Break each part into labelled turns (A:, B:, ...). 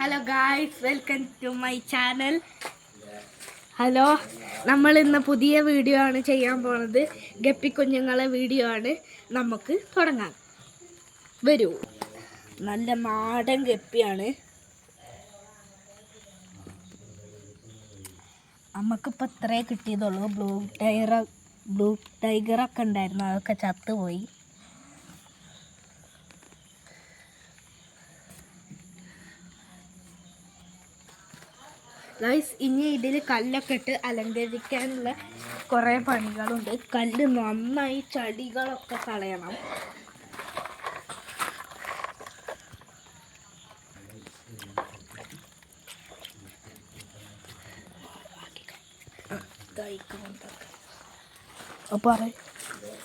A: Hello guys, welcome to my channel. Hello, നമ്മൾ ഇന്ന് പുതിയ വീഡിയോ ആണ് ചെയ്യാൻ പോണത്. ഗപ്പി കുഞ്ഞുങ്ങളെ വീഡിയോ ആണ്. നമുക്ക് തുടങ്ങാം. വരൂ. നല്ല നാടൻ ഗപ്പിയാണ്. നമുക്കിപ്പോൾ ഇത്രേ കിട്ടിയതുള്ളൂ. ബ്ലൂ ടൈഗറൊക്കെ ഉണ്ടായിരുന്നു, അതൊക്കെ ചത്തുപോയി. ഗൈസ്, ഇനി ഇതിൽ കല്ലൊക്കെ ഇട്ട് അലങ്കരിക്കാനുള്ള കുറേ പണികളുണ്ട്. കല്ല് നന്നായി ചടികളൊക്കെ കളയണം.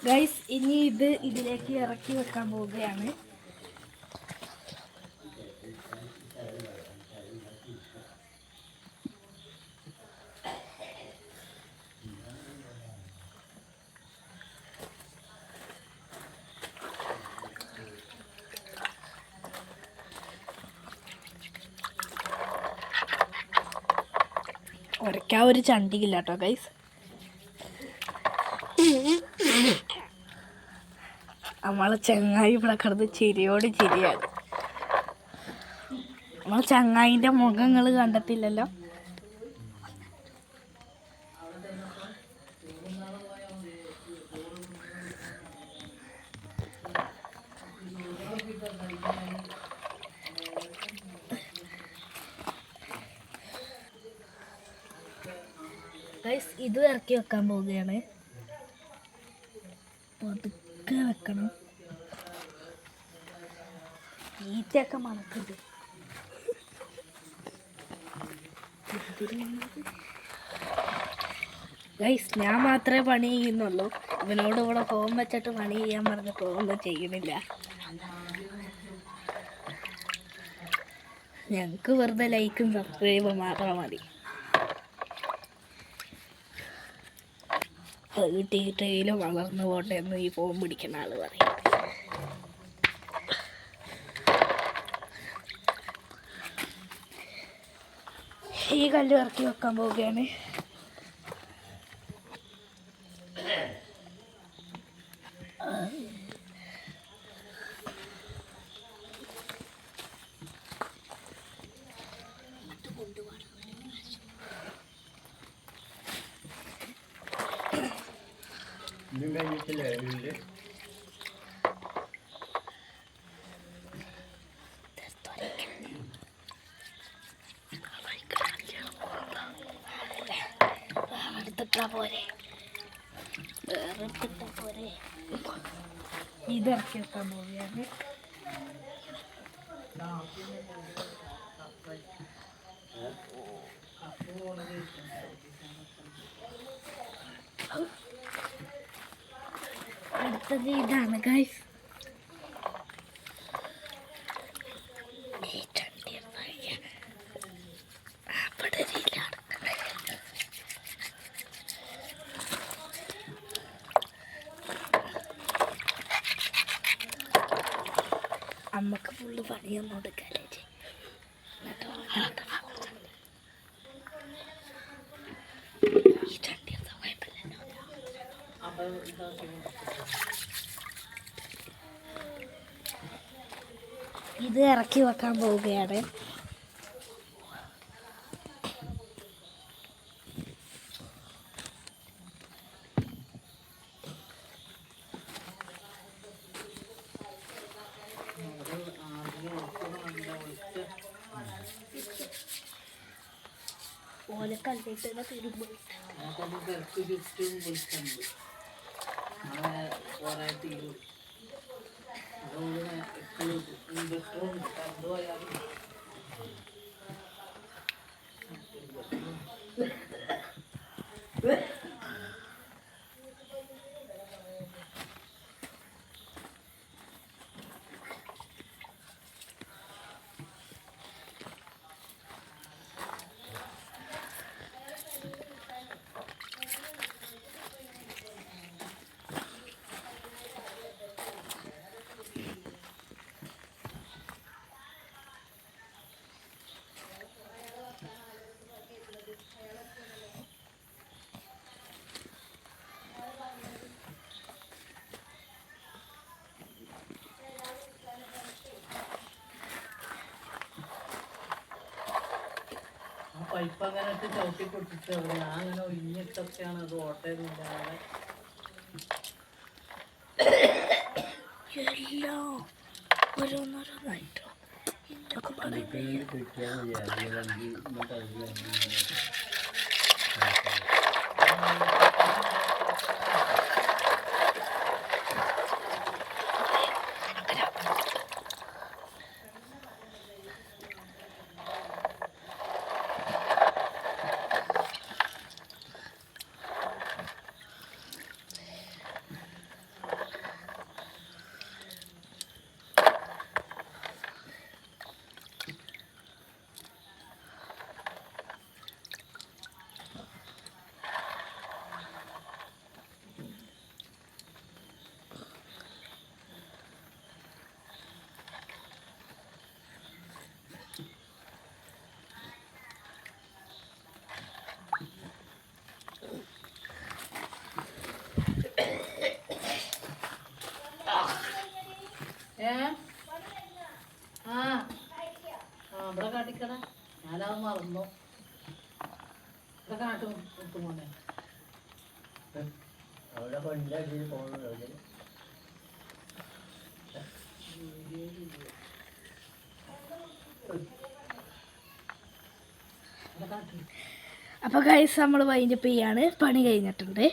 A: ഗൈസ്, ഇനി ഇതിലേക്ക് ഇറക്കി വെക്കാൻ പോവുകയാണ്. ഉരയ്ക്കാൻ ഒരു ചണ്ടിയില്ല കേട്ടോ ഗൈസ്. നമ്മളെ ചങ്ങായി ഇവിടെ കിടന്ന് ചിരിയോട് ചിരിയാണ്. നമ്മളെ ചങ്ങായിൻ്റെ മുഖങ്ങൾ കണ്ടിട്ടില്ലല്ലോ. ഗൈസ്, ഇത് ഇറക്കി വെക്കാൻ പോവുകയാണ്. പതുക്കെ വെക്കണം. ഈറ്റയൊക്കെ മണക്കുണ്ട്. ഗൈസ്, ഞാൻ മാത്രമേ പണി ചെയ്യുന്നുള്ളൂ. ഇവനോട് ഇവിടെ ഫോൺ വെച്ചിട്ട് പണി ചെയ്യാൻ പറഞ്ഞിട്ട് ഒന്നും ചെയ്യണില്ല. ഞങ്ങൾക്ക് വെറുതെ ലൈക്കും സബ്സ്ക്രൈബും മാത്രം മതി. അത് കിട്ടിയിട്ടേലും വളർന്നു പോട്ടെ എന്ന് ഈ ഫോൺ പിടിക്കുന്ന ആള് പറയും. ഈ കല്ല് ഇറക്കി വെക്കാൻ പോവുകയാണ്. ഇതൊക്കെ വെക്കാൻ പോവുകയാണ്. അടുത്തത് ഇതാണ് ഗൈസ്. അമ്മക്ക് ഫുള്ള് പണിയൊന്നും എടുക്കാല്ലേ. ഇത് ഇറക്കി വെക്കാൻ പോവുകയാണ്. ഓലെ കണ്ടിട്ടുള്ള തിരുമ്പ്
B: പൈപ്പ് അങ്ങനെ ഇട്ട് ചവിട്ടി പൊട്ടിച്ചു ഞാൻ അങ്ങനെ ഒഴിഞ്ഞിട്ടൊക്കെയാണ് അത് ഓട്ടയുന്നില്ലാതെ
A: എല്ലാം ഓരോന്നോരോന്നായിട്ടോ ഇതൊക്കെ
B: ഇവിടെ കാട്ടിക്കട ഞാനത് മറന്നു ഇവിടെ കാട്ടും കിട്ടുമോനെ അവിടെ കൊണ്ടാക്കി പോകുന്നത്
A: അപ്പോൾ ഗൈസ് നമ്മൾ വൈൻഡപ്പ് ചെയ്യാണ് പണി കഴിഞ്ഞിട്ടുണ്ട്